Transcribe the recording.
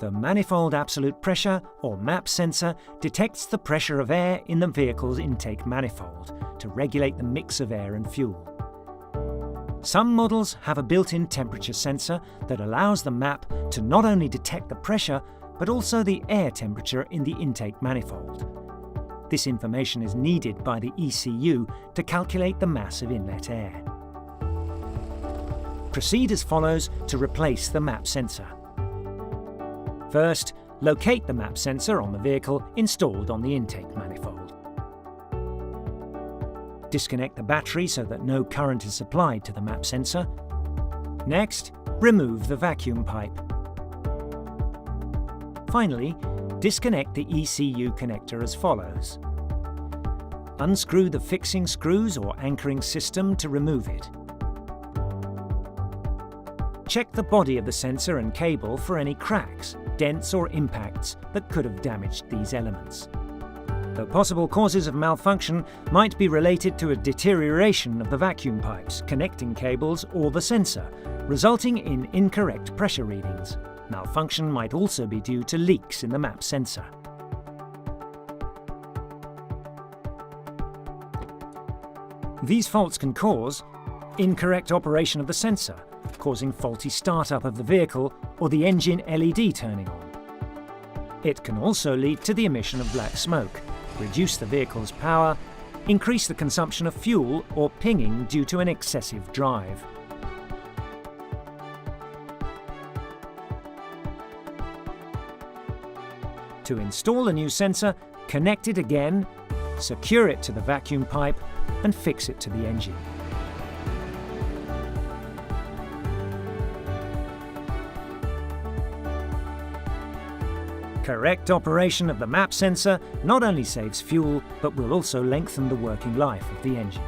The Manifold Absolute Pressure, or MAP sensor, detects the pressure of air in the vehicle's intake manifold to regulate the mix of air and fuel. Some models have a built-in temperature sensor that allows the MAP to not only detect the pressure, but also the air temperature in the intake manifold. This information is needed by the ECU to calculate the mass of inlet air. Proceed as follows to replace the MAP sensor. First, locate the MAP sensor on the vehicle installed on the intake manifold. Disconnect the battery so that no current is supplied to the MAP sensor. Next, remove the vacuum pipe. Finally, disconnect the ECU connector as follows. Unscrew the fixing screws or anchoring system to remove it. Check the body of the sensor and cable for any cracks, dents or impacts that could have damaged these elements. The possible causes of malfunction might be related to a deterioration of the vacuum pipes, connecting cables or the sensor, resulting in incorrect pressure readings. Malfunction might also be due to leaks in the MAP sensor. These faults can cause incorrect operation of the sensor, causing faulty startup of the vehicle or the engine LED turning on. It can also lead to the emission of black smoke, reduce the vehicle's power, increase the consumption of fuel or pinging due to an excessive drive. To install a new sensor, connect it again, secure it to the vacuum pipe and fix it to the engine. Correct operation of the MAP sensor not only saves fuel, but will also lengthen the working life of the engine.